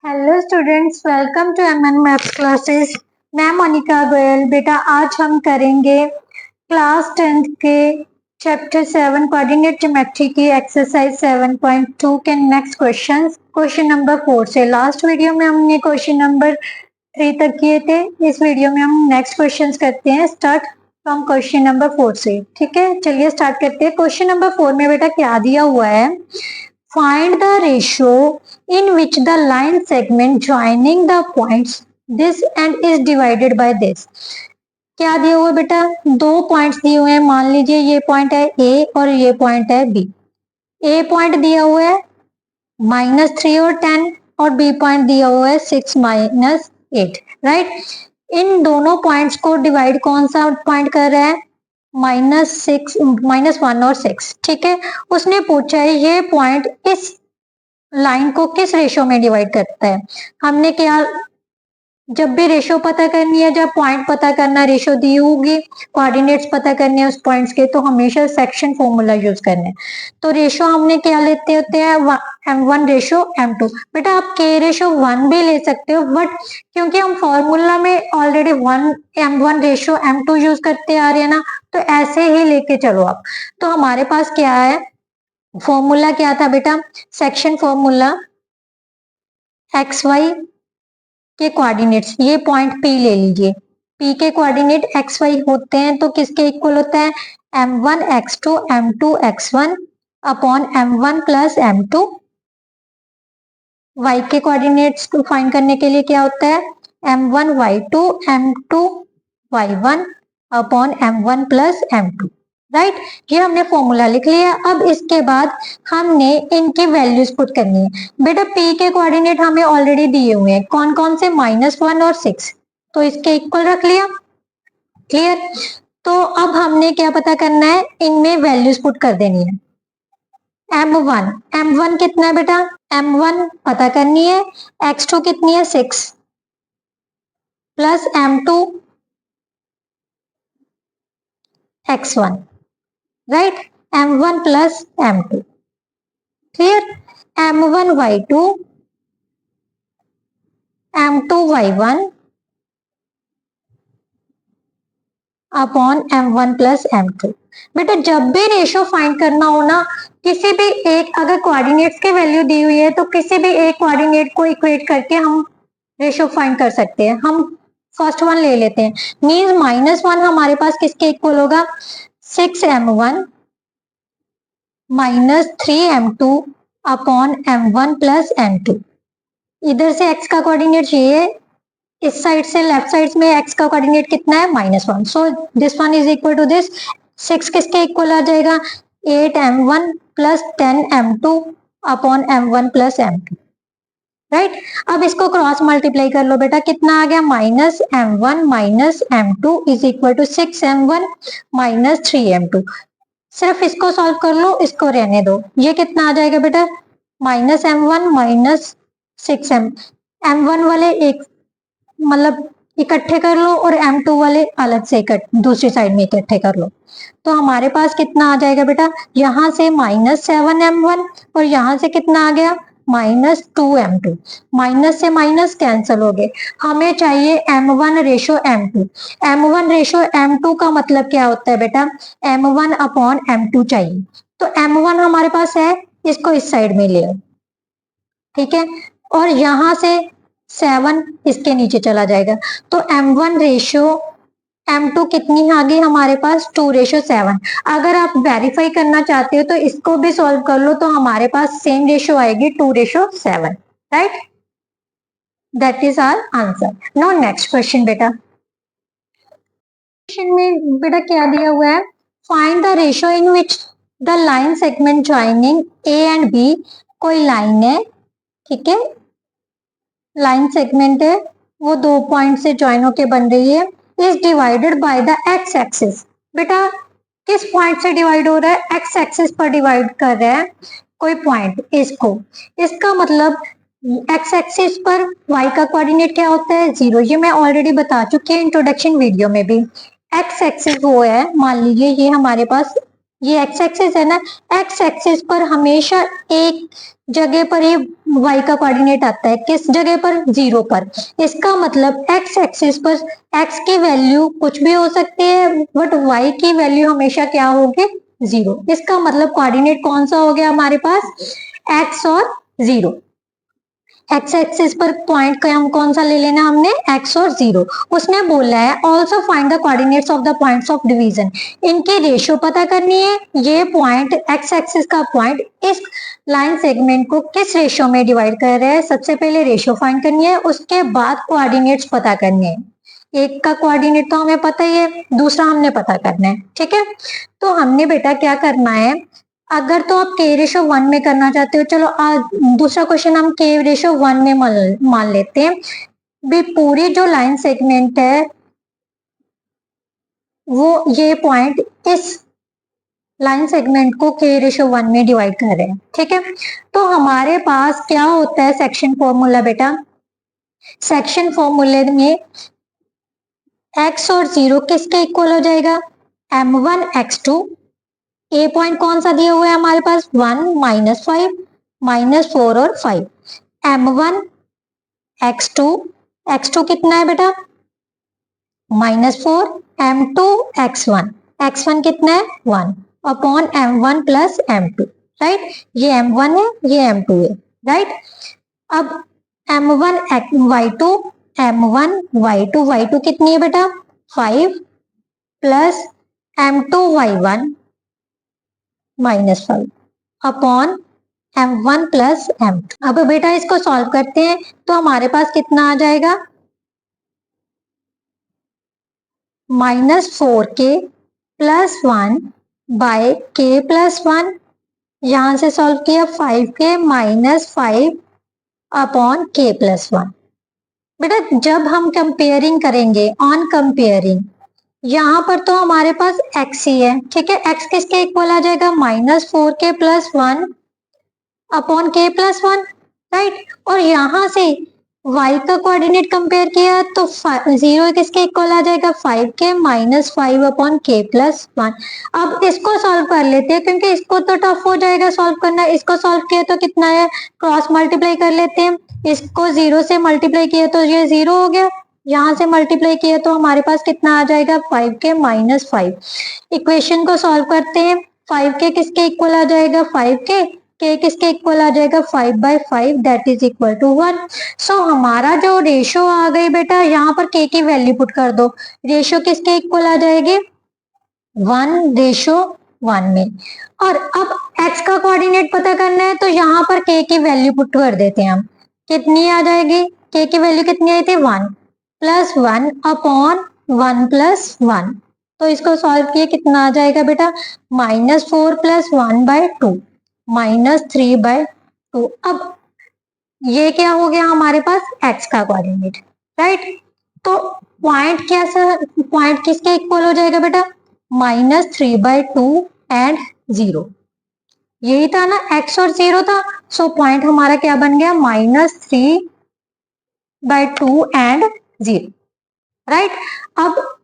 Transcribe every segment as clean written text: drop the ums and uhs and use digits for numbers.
Hello students, welcome to MN maths classes. मैं मोनिका गोयल। बेटा आज हम करेंगे क्लास 10th के चैप्टर 7 कोऑर्डिनेट ज्योमेट्री की एक्सरसाइज 7.2 के नेक्स्ट क्वेश्चन नंबर 4 से। लास्ट वीडियो में हमने क्वेश्चन नंबर 3 तक किए थे। इस वीडियो में हम नेक्स्ट क्वेश्चन करते हैं स्टार्ट फ्रॉम क्वेश्चन नंबर 4 से। ठीक है, चलिए स्टार्ट करते हैं। क्वेश्चन नंबर 4 में बेटा क्या दिया हुआ है, find the ratio in which the line segment joining the points this and is divided by this। क्या दिया हुआ है बेटा, दो पॉइंट्स दिए हुए हैं। मान लीजिए ये पॉइंट है ए और ये पॉइंट है बी। ए पॉइंट दिया हुआ है -3 और 10 और बी पॉइंट दिया हुआ है 6 - 8। राइट, इन दोनों पॉइंट्स को डिवाइड कौन सा पॉइंट कर रहा है, -1 और 6। ठीक है, उसने पूछा है ये पॉइंट इस लाइन को किस रेशो में डिवाइड करता है। हमने क्या, जब भी रेशो पता करनी है, जब पॉइंट पता करना, रेशो दी होगी, कोऑर्डिनेट्स पता करने हैं उस पॉइंट्स के, तो हमेशा सेक्शन फॉर्मूला यूज करना है। तो रेशो हमने क्या लेते होते हैं, m1 रेशो m2। बेटा आप k रेशो 1 भी ले सकते हो, बट क्योंकि हम फॉर्मूला में already m1 ratio m2 use करते आ रहे हैं ना, तो ऐसे ही लेके चलो आप। तो हमारे पास क्या है, फॉर्मूला क्या था बेटा, सेक्शन फॉर्मूला एक्स वाई के कोऑर्डिनेट्स, ये पॉइंट P ले लीजिए, P के कोऑर्डिनेट एक्स वाई होते हैं तो किसके इक्वल होता है, m1 x2 m2 x1 upon m1 plus m2। y के कोऑर्डिनेट्स को फाइंड करने के लिए क्या होता है, m1 y2 m2 y1 upon m1 plus m2। Right, ये हमने फॉर्मूला लिख लिया। अब इसके बाद हमने इनकी वैल्यूज पुट करनी है। बेटा P के कोऑर्डिनेट हमें ऑलरेडी दिए हुए हैं, कौन कौन से, -1 और 6, तो इसके इक्वल रख लिया। क्लियर, तो अब हमने क्या पता करना है, इनमें वैल्यूज पुट कर देनी है। m1 कितना है बेटा, m1 पता करनी है, x2 कितनी है 6 plus m2 x1। Right, m1 plus m2। Clear, m1 y2 m2 y1 upon m1 plus m2। बेटा जब भी रेशो फाइंड करना हो ना, किसी भी एक, अगर कोऑर्डिनेट्स की वैल्यू दी हुई है तो किसी भी एक कोऑर्डिनेट को इक्वेट करके हम रेशो फाइंड कर सकते हैं। हम फर्स्ट वन ले लेते हैं, मीन्स -1 हमारे पास किसके इक्वल होगा, 6m1 -3m2 upon m1 plus m2। इधर से x का कोऑर्डिनेट ये है, इस साइड से लेफ्ट साइड में x का कोऑर्डिनेट कितना है, -1। So this one is equal to this. 6 किसके इक्वल आ जाएगा, 8m1 plus 10m2 upon m1 plus m2। Right, अब इसको क्रॉस मल्टीप्लाई कर लो बेटा, कितना आ गया, -m1 -m2 is equal to 6m1 -3m2। सिर्फ इसको सॉल्व कर लो, इसको रहने दो। ये कितना आ जाएगा बेटा, -m1 -6m1 वाले एक मतलब इकट्ठे कर लो और m2 वाले अलग से दूसरी साइड में इकट्ठे कर लो। तो हमारे पास कितना आ जाएगा बेटा, यहाँ से -7m1 और यहाँ से कितना आ गया, -2m2। माइनस से माइनस कैंसिल हो गए, हमें चाहिए m1 ratio m2। m1 ratio m2 का मतलब क्या होता है बेटा, m1 अपॉन m2 चाहिए। तो m1 हमारे पास है, इसको इस साइड में ले आओ। ठीक है, और यहाँ से 7 इसके नीचे चला जाएगा, तो m1 रेशो m2 कितनी आ गई हमारे पास, 2:7। अगर आप वेरीफाई करना चाहते हो तो इसको भी सॉल्व कर लो, तो हमारे पास सेम रेशो आएगी 2:7। Right, that is our answer. No next question बेटा, क्वेश्चन में बेटा क्या दिया हुआ है, find the ratio in which the line segment joining A and B. कोई लाइन है, ठीक है, लाइन सेगमेंट है, वो दो पॉइंट से ज्वाइन होके बन रही है, is divided by the x axis. बेटा किस पॉइंट से डिवाइड हो रहा है, एक्स एक्सिस पर डिवाइड कर रहा है कोई पॉइंट इसको। इसका मतलब एक्स एक्सिस पर y का कोऑर्डिनेट क्या होता है, 0। ये मैं ऑलरेडी बता चुकी हूँ इंट्रोडक्शन वीडियो में भी। एक्स एक्सिस वो है, मान लीजिए ये हमारे पास ये एक्स एक्सिस है ना, एक्स एक्सिस पर हमेशा एक जगह पर ये y का कोऑर्डिनेट आता है किस जगह पर, 0 पर। इसका मतलब x एक्सिस पर x की वैल्यू कुछ भी हो सकती है, बट y की वैल्यू हमेशा क्या होगी, 0। इसका मतलब कोऑर्डिनेट कौन सा हो गया हमारे पास, x और 0। एक्स एक्सिस पर पॉइंट का हम कौन सा ले लेना हमने, x और 0। उसने बोला है also find the coordinates of the points of division, इनके रेशियो पता करनी है। ये पॉइंट एक्स एक्सिस का पॉइंट इस लाइन सेगमेंट को किस रेशियो में डिवाइड कर रहा है, सबसे पहले रेशियो फाइंड करनी है, उसके बाद कोऑर्डिनेट्स पता करने हैं। एक का कोऑर्डिनेट तो हमें पता ही है, दूसरा हमने पता करना है, ठीक है। तो हमने बेटा क्या करना है, अगर तो आप k रेशो 1 में करना चाहते हो, चलो आज दूसरा क्वेश्चन हम k रेशो 1 में मान लेते हैं। भी पूरी जो लाइन सेगमेंट है वो ये पॉइंट इस लाइन सेगमेंट को k रेशो 1 में डिवाइड कर रहे हैं, ठीक है। तो हमारे पास क्या होता है सेक्शन फॉर्मूला बेटा, सेक्शन फॉर्मूले में x और 0 किसके इक्वल हो जाएगा, m1 x2। ए पॉइंट कौन सा दिया हुआ है हमारे पास, 1 -5 -4 और 5। m1 x2, x2 कितना है बेटा -4, m2 x1, x1 कितना है 1 upon m1 plus m2, right. ये m1 है, ये m2 है, राइट। अब m1 y2, m1 y2, y2 कितनी है बेटा 5 plus m2 y1 -5 upon m1 plus m2। अब बेटा इसको सॉल्व करते हैं तो हमारे पास कितना आ जाएगा, -4k plus 1 bye k plus 1। यहां से सॉल्व किया 5k -5 अपॉन k प्लस 1। बेटा जब हम कंपेयरिंग करेंगे, ऑन कंपेयरिंग, यहाँ पर तो हमारे पास x ही है, ठीक है। x किसके इक्वल आ जाएगा, -4k plus 1 upon k plus 1, right. और यहाँ से y का कोऑर्डिनेट कंपेयर किया तो 0 किसके इक्वल आ जाएगा, 5k -5 अपॉन k प्लस 1। अब इसको सॉल्व कर लेते हैं क्योंकि इसको तो टफ हो जाएगा सॉल्व करना। इसको सॉल्व किया तो कितना है, क्रॉस मल्टीप्लाई कर लेते हैं। इसको 0 से मल्टीप्लाई किया तो ये 0 हो गया, यहाँ से मल्टीप्लाई किया तो हमारे पास कितना आ जाएगा, 5k -5। इक्वेशन को सॉल्व करते हैं, 5k किसके इक्वल आ जाएगा, 5k, k किसके इक्वल आ जाएगा 5/5 दैट इज इक्वल टू 1। सो हमारा जो रेशियो आ गई बेटा, यहाँ पर k की वैल्यू पुट कर दो, रेशियो किसके इक्वल आ जाएगी 1:1 में। और अब x का कोऑर्डिनेट पता करना है तो यहाँ पर k की वैल्यू पुट कर देते हैं हम, कितनी आ जाएगी, k की वैल्यू कितनी आई थी 1 प्लस 1 अपॉन 1 प्लस 1। तो इसको सॉल्व किए कितना आ जाएगा बेटा, -4 प्लस 1/2 -3/2। अब ये क्या हो गया हमारे पास, x का कोऑर्डिनेट, राइट। तो पॉइंट पॉइंट किसके इक्वल हो जाएगा बेटा, -3/2 एंड 0। यही था ना, x और 0 था। सो पॉइंट हमारा क्या बन गया, -3/2 एंड 0, राइट। अब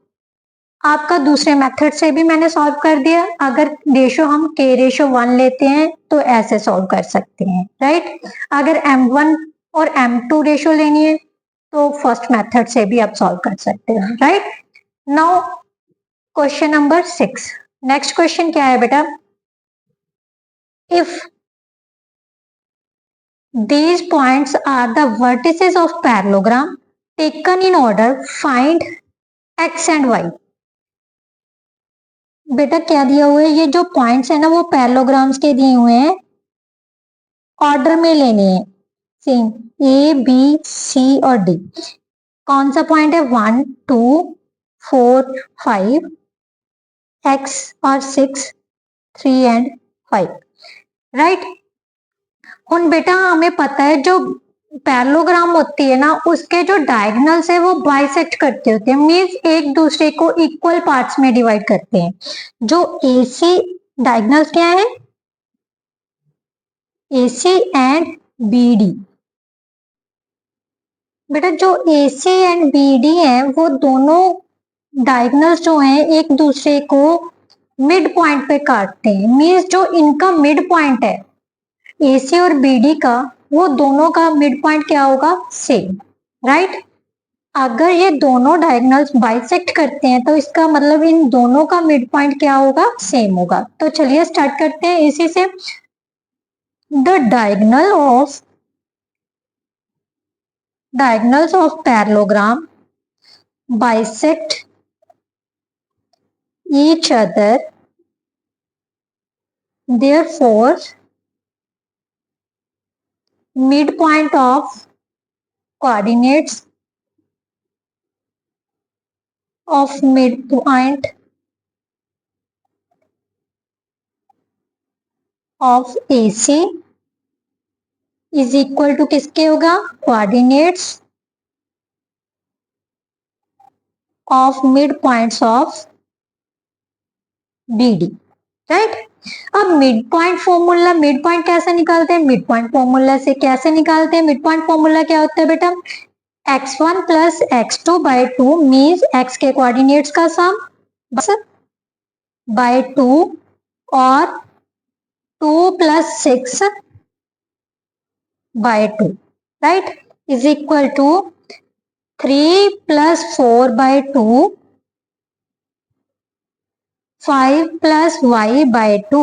आपका दूसरे मेथड से भी मैंने सॉल्व कर दिया। अगर रेशो हम k रेशो 1 लेते हैं तो ऐसे सॉल्व कर सकते हैं, राइट। अगर m1 और m2 रेशो लेनी है तो फर्स्ट मेथड से भी आप सॉल्व कर सकते हैं, right. Now question number 6। Next question क्या है बेटा, if these points are the vertices of parallelogram taken in order, find x and y। बेटा क्या दिया हुआ है, ये जो पॉइंट्स है ना वो पैरेललोग्राम्स के दिए हुए हैं, ऑर्डर में लेने हैं सेम A B C और D। कौन सा पॉइंट है, 1 2 4 5 x और 6 3 एंड 5, राइट। उन बेटा हमें पता है जो पैरेललोग्राम होती है ना उसके जो डायगोनल्स है वो बाइसेक्ट करते होते हैं, मींस एक दूसरे को इक्वल पार्ट्स में डिवाइड करते हैं। जो AC डायगोनल्स क्या है, AC एंड BD। बेटा जो AC एंड BD है वो दोनों डायगोनल्स जो हैं एक दूसरे को मिड पॉइंट पे काटते हैं, मींस जो इनका मिड पॉइंट है AC और BD का वो दोनों का मिड पॉइंट क्या होगा, सेम, राइट। अगर ये दोनों डायगोनल्स बाइसेक्ट करते हैं तो इसका मतलब इन दोनों का मिड पॉइंट क्या होगा, सेम होगा। तो चलिए स्टार्ट करते हैं इसी से। The diagonals of parallelogram bisect each other, therefore midpoint of coordinates of midpoint of AC is equal to किसके होगा, coordinates of midpoints of BD, right. अब midpoint formula, midpoint कैसे निकालते हैं, मिड पॉइंट फॉर्मूला से कैसे निकालते हैं, मिड पॉइंट फॉर्मूला क्या होता है बेटा, x1 plus x2 by 2 means x के कोऑर्डिनेट्स का सम बाय 2 और 2 plus 6 by 2, right, is equal to 3 plus 4 by 2, 5 plus y by 2,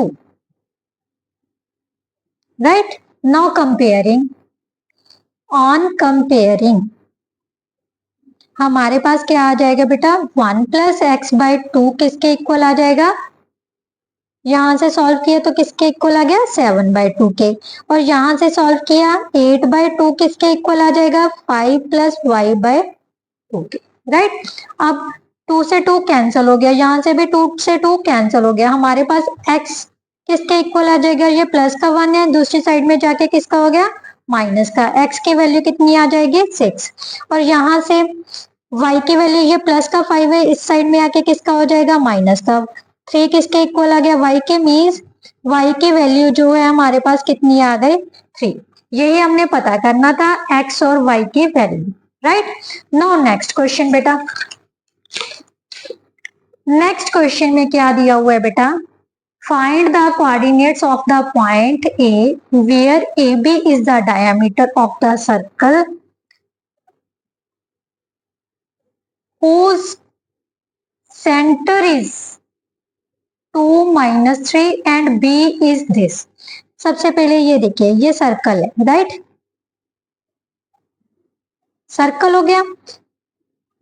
right? Now comparing, on comparing हमारे पास क्या आ जाएगा बेटा, 1 प्लस एक्स बाई 2 किसके इक्वल आ जाएगा, यहां से सॉल्व किया तो किसके इक्वल आ गया, 7 बाई 2 के, और यहां से सॉल्व किया 8 बाई 2 किसके इक्वल आ जाएगा, 5 प्लस वाई बाई 2 के, राइट। अब 2 से 2 कैंसिल हो गया, यहां से भी 2 से 2 कैंसिल हो गया, हमारे पास x किसके इक्वल आ जाएगा, ये प्लस का 1 है, दूसरी साइड में जाके किसका हो गया, माइनस का, x की वैल्यू कितनी आ जाएगी, 6, और यहाँ से y की वैल्यू, ये प्लस का 5 है, इस साइड में आके किसका हो जाएगा, माइनस का, 3 किसके इक्वल आ गया, y के, मीन्स y की वैल्यू जो है हमारे पास कितनी आ गई, 3। यही हमने पता करना था, x और y की value, right. Now next question बेटा, नेक्स्ट क्वेश्चन में क्या दिया हुआ है बेटा, find the coordinates of the point A where A B is the diameter of the circle whose center is 2 minus 3 and b is this। सबसे पहले ये देखिए, ये सर्कल है, राइट, सर्कल हो गया,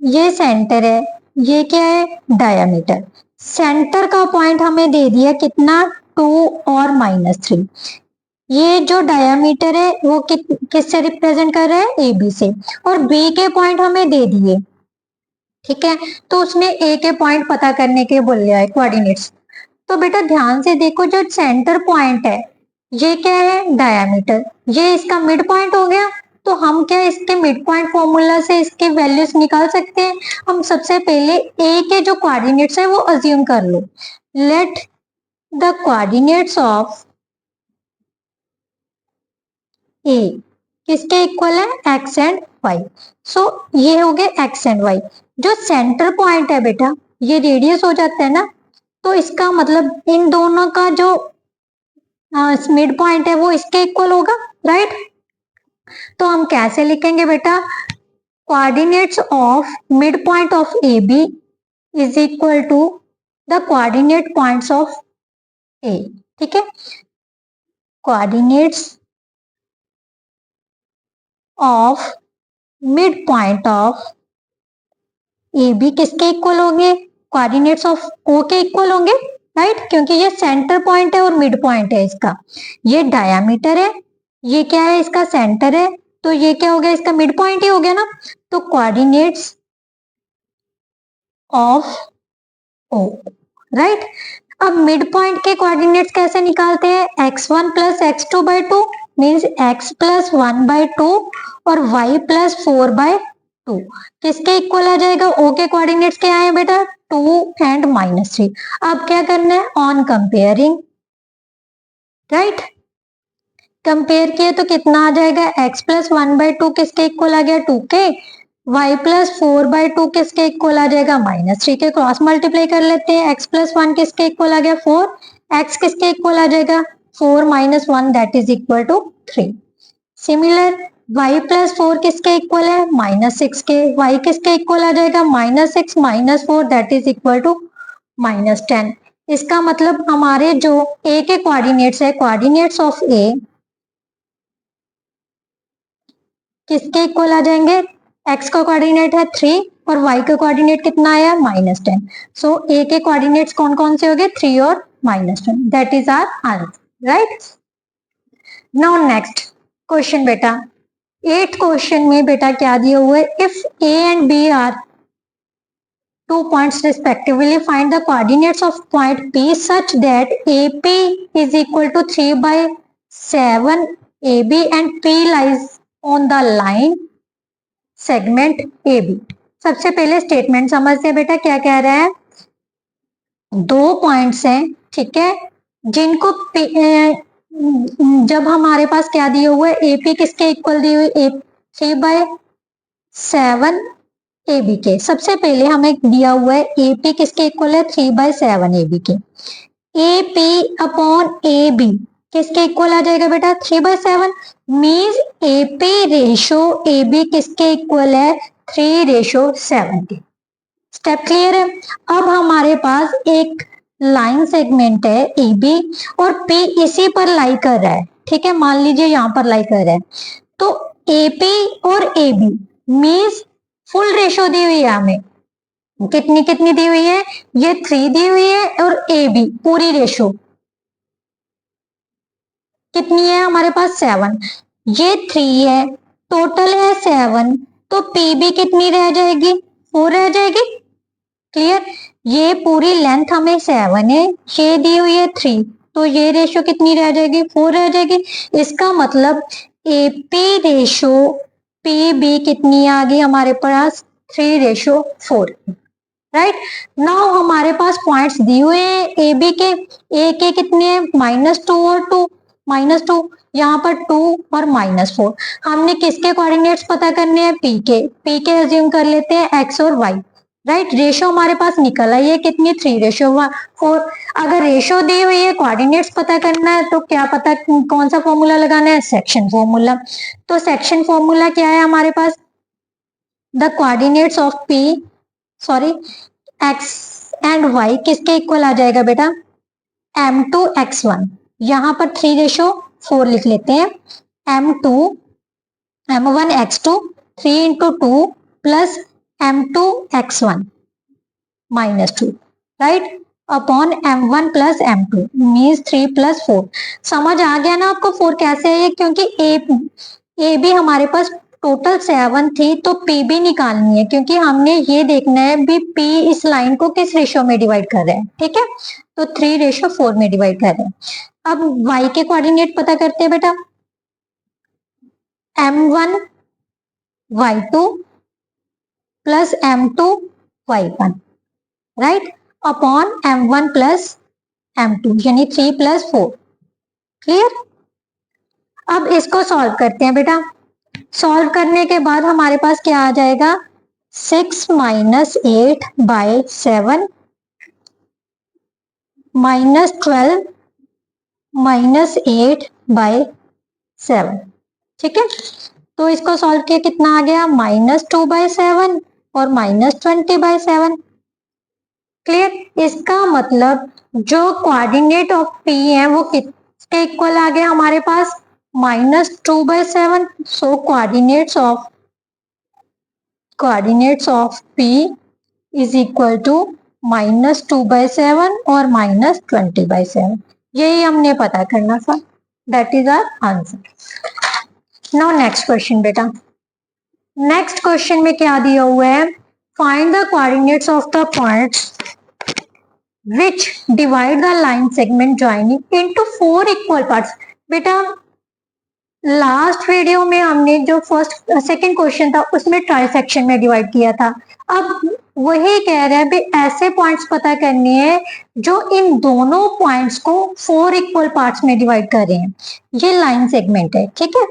ये सेंटर है, ये क्या है, डायमीटर। सेंटर का पॉइंट हमें दे दिया कितना, 2 और -3। ये जो डायमीटर है वो किससे रिप्रेजेंट कर रहा है, ए बी से, और बी के पॉइंट हमें दे दिए, ठीक है। तो उसने ए के पॉइंट पता करने के बोल दिया है कोऑर्डिनेट्स। तो बेटा ध्यान से देखो, जो सेंटर पॉइंट है ये क्या है, डायमीटर, ये इसका मिड पॉइंट हो गया। तो हम क्या इसके मिड पॉइंट फॉर्मूला से इसके वैल्यूज निकाल सकते हैं। हम सबसे पहले ए के जो कोऑर्डिनेट्स है वो अज्यूम कर लो। लेट द कोऑर्डिनेट्स ऑफ ए किसके इक्वल है, एक्स एंड वाई। सो ये हो गए एक्स एंड वाई। जो सेंटर पॉइंट है बेटा, ये रेडियस हो जाता है ना, तो इसका मतलब इन दोनों का जो मिड पॉइंट है वो इसके इक्वल होगा, राइट। तो हम कैसे लिखेंगे बेटा, coordinates of midpoint of A B is equal to the coordinate points of A, ठीक है। Coordinates of midpoint of A B किसके इक्वल होंगे, कोऑर्डिनेट्स ऑफ ओ के इक्वल होंगे, राइट, क्योंकि ये सेंटर पॉइंट है और मिड पॉइंट है इसका। ये डायमीटर है, ये क्या है, इसका सेंटर है, तो ये क्या हो गया, इसका मिड पॉइंट ही हो गया ना। तो कोऑर्डिनेट्स ऑफ ओ, राइट। अब मिड पॉइंट के कोऑर्डिनेट्स कैसे निकालते हैं, x1 plus x2 by 2 means x plus 1 by 2 और y प्लस 4 बाई 2 किसके इक्वल आ जाएगा, ओ के कोऑर्डिनेट्स क्या आए बेटा, 2 एंड -3। अब क्या करना है, ऑन कंपेयरिंग, राइट, कंपेयर किए तो कितना आ जाएगा, x प्लस 1 बाई 2 किसके इक्वल आ गया, 2 के, y प्लस 4 बाई 2 किसके इक्वल आ जाएगा, -3 के। क्रॉस मल्टीप्लाई कर लेते हैं, x प्लस 1 किसके इक्वल आ गया, 4, x किसके इक्वल आ जाएगा, 4 - 1 that is equal to 3। Similar y plus 4 किसके इक्वल है, -6 के। y किसके इक्वल आ जाएगा, -6 -4 दैट इज इक्वल टू -10। इसका मतलब हमारे जो a के कोऑर्डिनेट्स है, कोऑर्डिनेट्स ऑफ a किसके इक्वल आ जाएंगे, x का कोऑर्डिनेट है 3 और y का कोऑर्डिनेट कितना आया, -10। सो a के कोऑर्डिनेट्स कौन कौन से हो गए, 3 और -10। That is our answer, right. Now next question बेटा, 8th क्वेश्चन में बेटा क्या दिया हुआ है, if a and b are 2 points respectively, find the coordinates of point P such that AP is equal to 3/7 AB and P lies on the line segment AB। सबसे पहले statement समझते हैं बेटा, क्या कह रहा है, 2 पॉइंट्स हैं, ठीक है, जिनको जब हमारे पास क्या दिया हुआ है, AP किसके इक्वल दी हुई, 3/7 AB के। सबसे पहले हमें दिया हुआ है AP किसके इक्वल है, 3/7 AB के। AP अपॉन AB किसके इक्वल आ जाएगा बेटा, 3/7। मीन्स AP रेशो AB किसके इक्वल है, 3:7 के। स्टेप क्लियर है। अब हमारे पास एक लाइन सेगमेंट है AB और P इसी पर लाई कर रहा है, ठीक है, मान लीजिए यहाँ पर लाई कर रहा है। तो AP और AB मीन्स फुल रेशो दी हुई है हमें, कितनी कितनी दी हुई है, ये 3 दी हुई है और AB पूरी रेशो कितनी है हमारे पास, 7। ये 3 है, टोटल है 7, तो PB कितनी रह जाएगी, 4 रह जाएगी। क्लियर, ये पूरी लेंथ हमें 7 है, ये दी हुई है 3, तो ये रेशो कितनी रह जाएगी, 4 रह जाएगी। इसका मतलब AP रेशो PB कितनी आ गई हमारे पास, 3:4। राइट, नाउ हमारे पास पॉइंट्स दिए हुए हैं AB के, A के कितने हैं, -2 और 2, -2 यहाँ पर 2 और -4। हमने किसके कोऑर्डिनेट्स पता करने हैं, P के अज्यूम कर लेते हैं x और y। राइट, रेशो हमारे पास निकल आई है कितनी, 3:4। अगर रेशो दी हुई है, कोऑर्डिनेट्स पता करना है, तो क्या पता, कौन सा फॉर्मूला लगाना है, सेक्शन फॉर्मूला। तो सेक्शन फॉर्मूला क्या है हमारे पास, the coordinates of x and y किसके इक्वल आ जाएगा बेटा, m2 x1। यहाँ पर 3:4 लिख लेते हैं, m1 x2 3 into 2 plus m2 x1 -2, right, upon m1 plus m2 means 3 + 4। समझ आ गया ना आपको 4 कैसे है, क्योंकि ए भी हमारे पास टोटल 7 थी, तो पी भी निकालनी है, क्योंकि हमने ये देखना है भी पी इस लाइन को किस रेशो में डिवाइड कर रहे हैं, ठीक है, तो 3:4 में डिवाइड कर रहे हैं। अब y के कोऑर्डिनेट पता करते हैं बेटा, m1 y2 plus m2 y1, right, upon m1 plus m2 यानी 3 + 4। क्लियर, अब इसको सॉल्व करते हैं बेटा। सॉल्व करने के बाद हमारे पास क्या आ जाएगा, 6 - 8/7 -12 -8/7, ठीक है। तो इसको सॉल्व किया कितना आ गया, -2/7 और -20/7। क्लियर, इसका मतलब जो कोऑर्डिनेट ऑफ P है वो किसके इक्वल आ गया हमारे पास, -2/7। So coordinates of P is equal to -2/7 और -20/7। यही हमने पता करना था, that is our answer. Now next question बेटा, नेक्स्ट क्वेश्चन में क्या दिया हुआ है, find the coordinates of the points which divide the line segment joining into 4 equal parts। बेटा लास्ट वीडियो में हमने जो सेकंड क्वेश्चन था उसमें ट्राइसेक्शन में डिवाइड किया था। अब वही कह रहे हैं भी ऐसे पॉइंट्स पता करने हैं जो इन दोनों पॉइंट्स को 4 इक्वल पार्ट्स में डिवाइड कर रहे हैं। ये लाइन सेगमेंट है, ठीक है,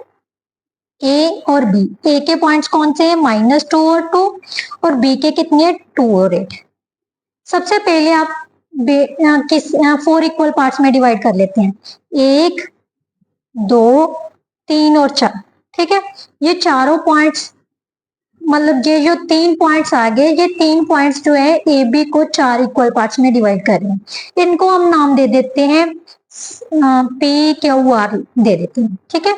ए और बी। ए के पॉइंट्स कौन से हैं, -2 और 2, और बी के कितने हैं, 2 और 8। सबसे पहले आप 4 इक्वल पार्ट्स में डिवाइड कर लेते हैं, 1 2 3 और 4, ठीक है, ये चारों पॉइंट्स मतलब ये जो 3 पॉइंट्स आ गए, ये 3 पॉइंट्स जो है ए बी को 4 इक्वल पार्ट्स में डिवाइड कर रहे हैं। इनको हम नाम दे देते हैं पी क्यू आर दे देते हैं। ठीक है,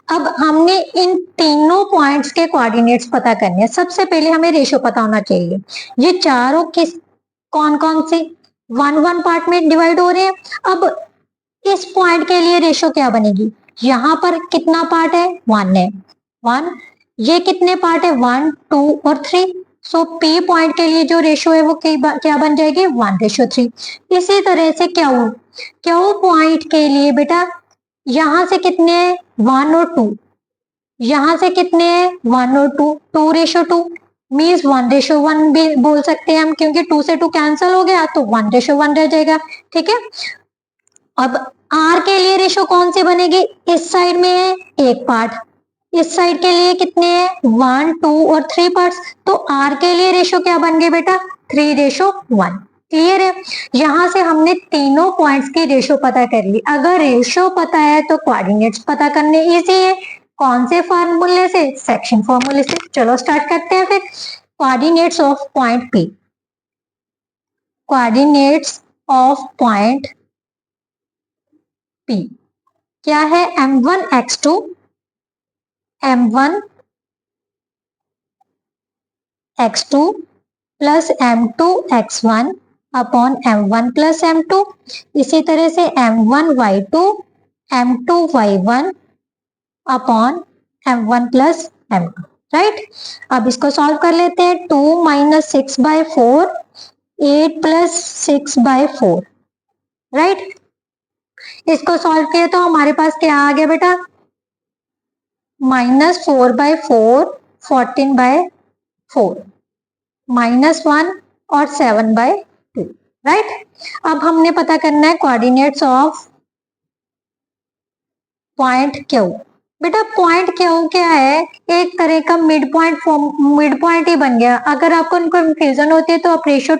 अब हमने इन तीनों पॉइंट्स के कोऑर्डिनेट्स पता करने हैं। सबसे पहले हमें रेशो पता होना चाहिए। ये चारों किस कौन कौन से 1 1 पार्ट में डिवाइड हो रहे हैं। अब इस पॉइंट के लिए रेशो क्या बनेगी, यहाँ पर कितना पार्ट है, 1 है, 1। ये कितने पार्ट है, 1 2 और 3। सो पी पॉइंट के लिए जो रेशो है वो क्या बन जाएगी, 1:3। इसी तरह से क्यू क्यू पॉइंट के लिए बेटा यहां से कितने 1 और 2, यहां से कितने 1 और 2, 2:2 मीन्स 1:1 भी बोल सकते हैं हम, क्योंकि 2 से 2 कैंसिल हो गया तो 1:1 रह जाएगा। ठीक है, अब आर के लिए रेशो कौन सी बनेगी, इस साइड में है एक पार्ट, इस साइड के लिए कितने हैं 1 2 और 3 पार्ट्स, तो आर के लिए रेशो क्या बन गए बेटा 3:1। क्लियर है, यहां से हमने तीनों पॉइंट्स की रेशो पता कर ली। अगर रेशो पता है तो कोऑर्डिनेट्स पता करने इजी है। कौन से फॉर्मूले से, सेक्शन फॉर्मूले से। चलो स्टार्ट करते हैं फिर। Coordinates of point P, coordinates of point P क्या है, m1 x2 m1 x2 plus m2 x1 upon m1 plus m2। इसी तरह से m1 y2 m2 y1 upon m1 plus m2। Right, अब इसको सॉल्व कर लेते हैं। 2 - 6/4 8 + 6/4। राइट, इसको सॉल्व किया तो हमारे पास क्या आ गया बेटा, -4/4 14/4 -1 और 7/2। राइट, अब हमने पता करना है कोऑर्डिनेट्स ऑफ पॉइंट क्यू। बेटा पॉइंट क्यू क्या है, एक तरह का मिड पॉइंट ही बन गया। अगर आपको कंफ्यूजन होती है तो आप रेशो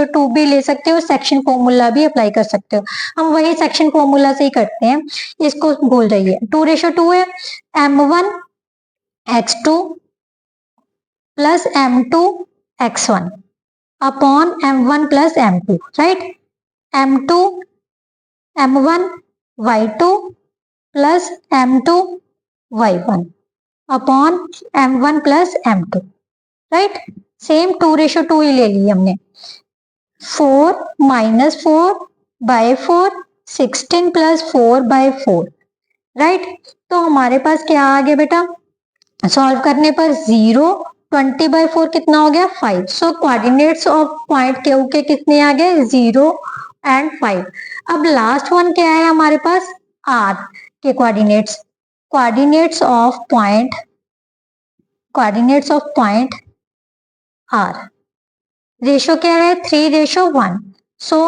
2 भी ले सकते हो, सेक्शन फॉर्मूला भी अप्लाई कर सकते हो। हम वही सेक्शन फॉर्मूला से ही करते हैं, इसको भूल जाइए। 2:2 है, m1 x2 plus m2 x1 upon m1 plus m2। Right, m2 m1 y2 plus m2 y1 upon m1 plus m2। Right, same 2:2 ही ले ली हमने। 4 - 4/4 16 + 4/4। राइट, तो हमारे पास क्या आ गया बेटा, सॉल्व करने पर 0 20/4 कितना हो गया 5। सो कोऑर्डिनेट्स ऑफ पॉइंट क्यू के कितने आ गए 0 और 5। अब लास्ट वन क्या है हमारे पास, आर के coordinates. Coordinates of point R, ratio क्या है 3:1। सो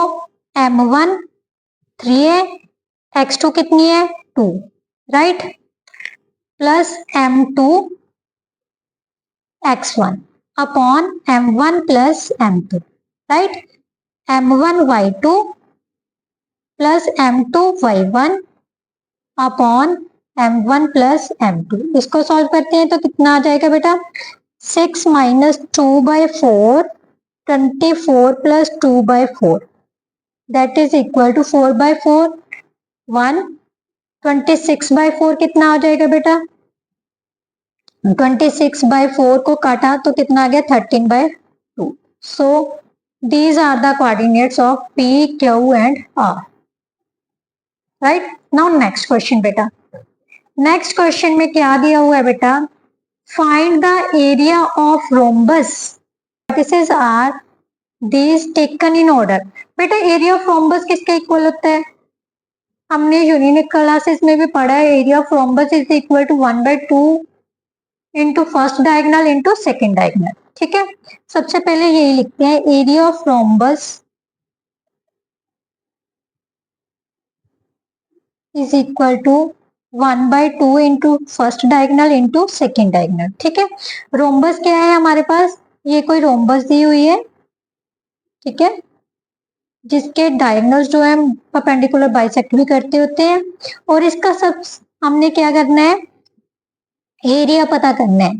m1 3 है, x2 कितनी है 2। Right, plus m2 x1 upon m1 plus m2। Right, m1 y2 plus m2 y1 upon m1 plus m2। इसको सॉल्व करते हैं तो कितना आ जाएगा बेटा, 6 - 2/4 24 + 2/4 दैट इज इक्वल टू 4/4 1। 26/4 कितना आ जाएगा बेटा, 26/4 को काटा तो कितना आ गया 13/2। So these are the coordinates of P, Q and R। Right, now next question बेटा। नेक्स्ट क्वेश्चन में क्या दिया हुआ है बेटा, find the area of rhombus, vertices are these taken in order. बेटा एरिया ऑफ रोम्बस किसके इक्वल होता है, हमने यूनिट क्लासेस में भी पढ़ा है। Area of rhombus is equal to 1/2 into first diagonal into second diagonal. ठीक है, सबसे पहले यही लिखते हैं, area of rhombus is equal to 1/2 into first diagonal into second diagonal. ठीक है, रोम्बस क्या है हमारे पास, ये कोई रोम्बस दी हुई है। ठीक है, जिसके डायगोनल्स जो है परपेंडिकुलर बाइसेक्ट भी करते होते हैं। और इसका सब हमने क्या करना है, एरिया पता करना है।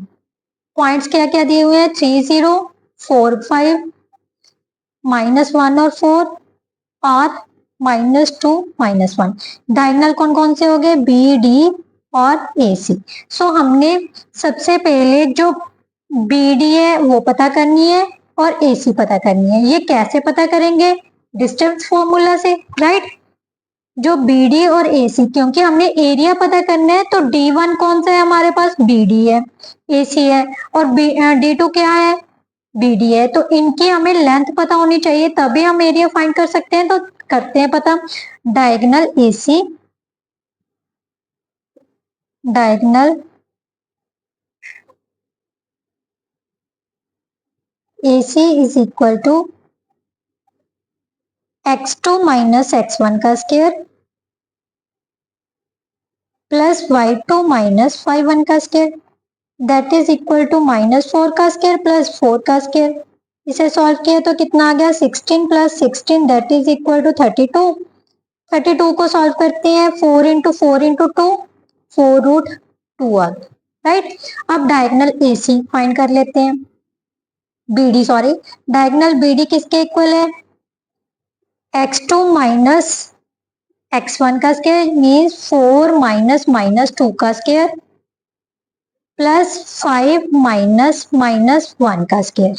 पॉइंट्स क्या क्या दिए हुए हैं, 3 0 4 5 -1 और 4 और -2 -1। डायगोनल कौन कौन से हो गए, बी डी और ए सी। सो हमने सबसे पहले जो बी डी है वो पता करनी है और ए सी पता करनी है। ये कैसे पता करेंगे, डिस्टेंस फॉर्मूला से, राइट। जो बी डी और ए सी, क्योंकि हमने एरिया पता करना है तो डी वन कौन सा है हमारे पास, बी डी है, ए सी है, और डी टू क्या है, बी डी है। तो इनकी हमें लेंथ पता होनी चाहिए तभी हम एरिया फाइंड कर सकते हैं। तो करते हैं पता, diagonal A C, diagonal A C is equal to x2 minus x1 का square plus y2 minus y1 का square, that is equal to -4 का स्क्वायर प्लस 4 का स्क्वायर। इसे सॉल्व किया तो कितना आ गया, 16 plus 16 that is equal to 32। 32 को सॉल्व करते हैं, 4 इंटू 4 इंटू 2, 4√2 आ गया, राइट। अब डायगोनल ए सी फाइंड कर लेते हैं, B D sorry, diagonal B D किसके इक्वल है, x2 माइनस x1 का स्क्वायर मीन्स 4 माइनस -2 का स्क्वायर प्लस 5 माइनस -1 का स्क्वायर,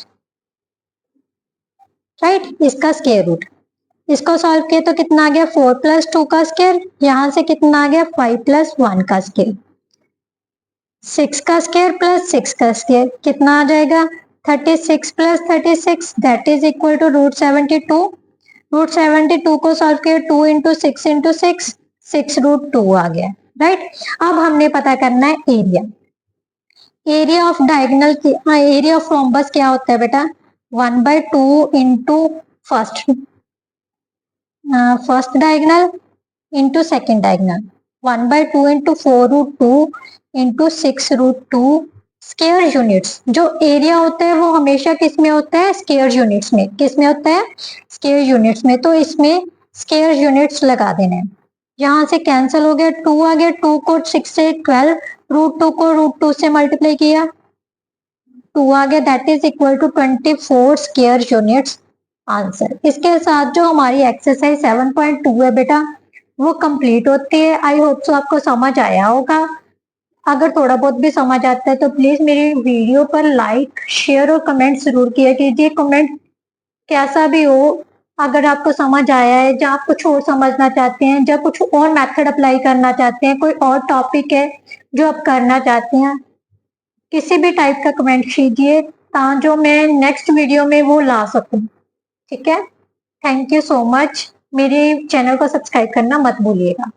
राइट, इसका स्क्वायर रूट। इसको सॉल्व किया तो कितना आ गया, 4 प्लस 2 का स्क्वायर, यहां से कितना आ गया 5 प्लस 1 का स्क्वायर, 6 का स्क्वायर प्लस 6 का स्क्वायर कितना आ जाएगा, 36 plus 36 that is equal to √72। √72 को सॉल्व किया, 2 इंटू 6 इंटू 6, 6√2 आ गया, राइट। अब हमने पता करना है एरिया। एरिया ऑफ डायगोनल की, एरिया ऑफ रोम्बस क्या होता है बेटा, 1/2 into first diagonal into second diagonal, 1/2 into 4√2 into 6√2 square units. जो एरिया होता है वो हमेशा किस में होता है, स्क्वायर यूनिट्स में। किस में होता है, स्क्वायर यूनिट्स में। तो इसमें स्क्वायर यूनिट्स लगा देने हैं, यहाँ से कैंसिल हो गया, 2 आ गया, 2 को 6 से 12, √2 को √2 से मल्टीप्लाई किया, 2 आ गया, that is equal to 24 square units answer. इसके साथ जो हमारी एक्सरसाइज 7.2 है बेटा वो कंप्लीट होती है। आई होप सो आपको समझ आया होगा। अगर थोड़ा बहुत भी समझ आता है तो प्लीज मेरी वीडियो पर लाइक शेयर और कमेंट जरूर किया कीजिए। कमेंट कैसा भी हो, अगर आपको समझ आया है, या आप कुछ और समझना चाहते हैं, या कुछ और मेथड अप्लाई करना चाहते हैं, कोई और टॉपिक है जो आप करना चाहते हैं, किसी भी टाइप का कमेंट कीजिए जो मैं नेक्स्ट वीडियो में वो ला सकूं, ठीक है। Thank you so much. मेरे चैनल को सब्सक्राइब करना मत भूलिएगा।